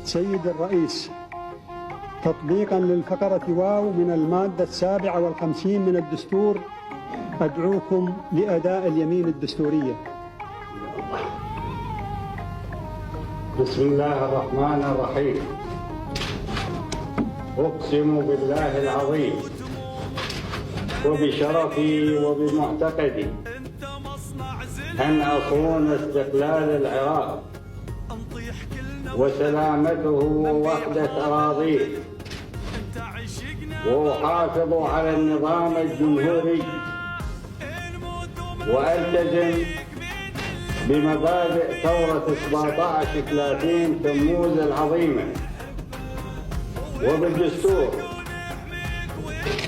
سيد الرئيس، تطبيقا للفقرة واو من المادة 57 من الدستور، أدعوكم لأداء اليمين الدستورية. بسم الله الرحمن الرحيم. أقسم بالله العظيم وبشرفي وبمعتقدي أن أصون استقلال العراق وسلامته ووحدة أراضيه، وأحافظ على النظام الجمهوري، وألتزم بمبادئ ثورة 17/30 تموز العظيمة، وبالدستور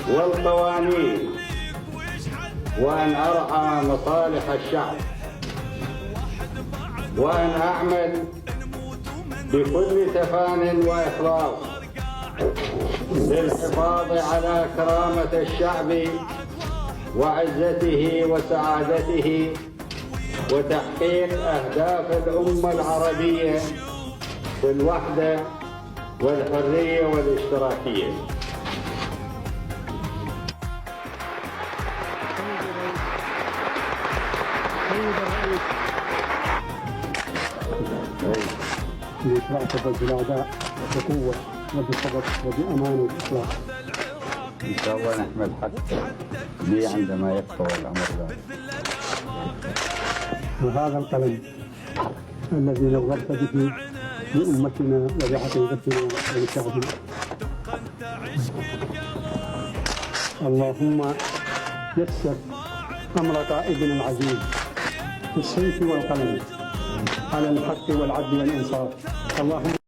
والقوانين، وأن أرعى مصالح الشعب، وأن أعمل بكل تفان وإخلاص للحفاظ على كرامة الشعب وعزته وسعادته، وتحقيق أهداف الأمة العربية في الوحدة والحرية والاشتراكية. لإشراف الأعداء بقوة وبصبر وبأمان وبإخلاص. إن شاء الله نحمل حق لي عندما يقوى الأمر ذلك. وهذا القلم الذي نظرت به لأمتنا ولعقيدتنا ولشعبنا. اللهم يسر أمر قائدنا العزيز بالسيف والقلم على الحق والعدل والإنصاف. اللهم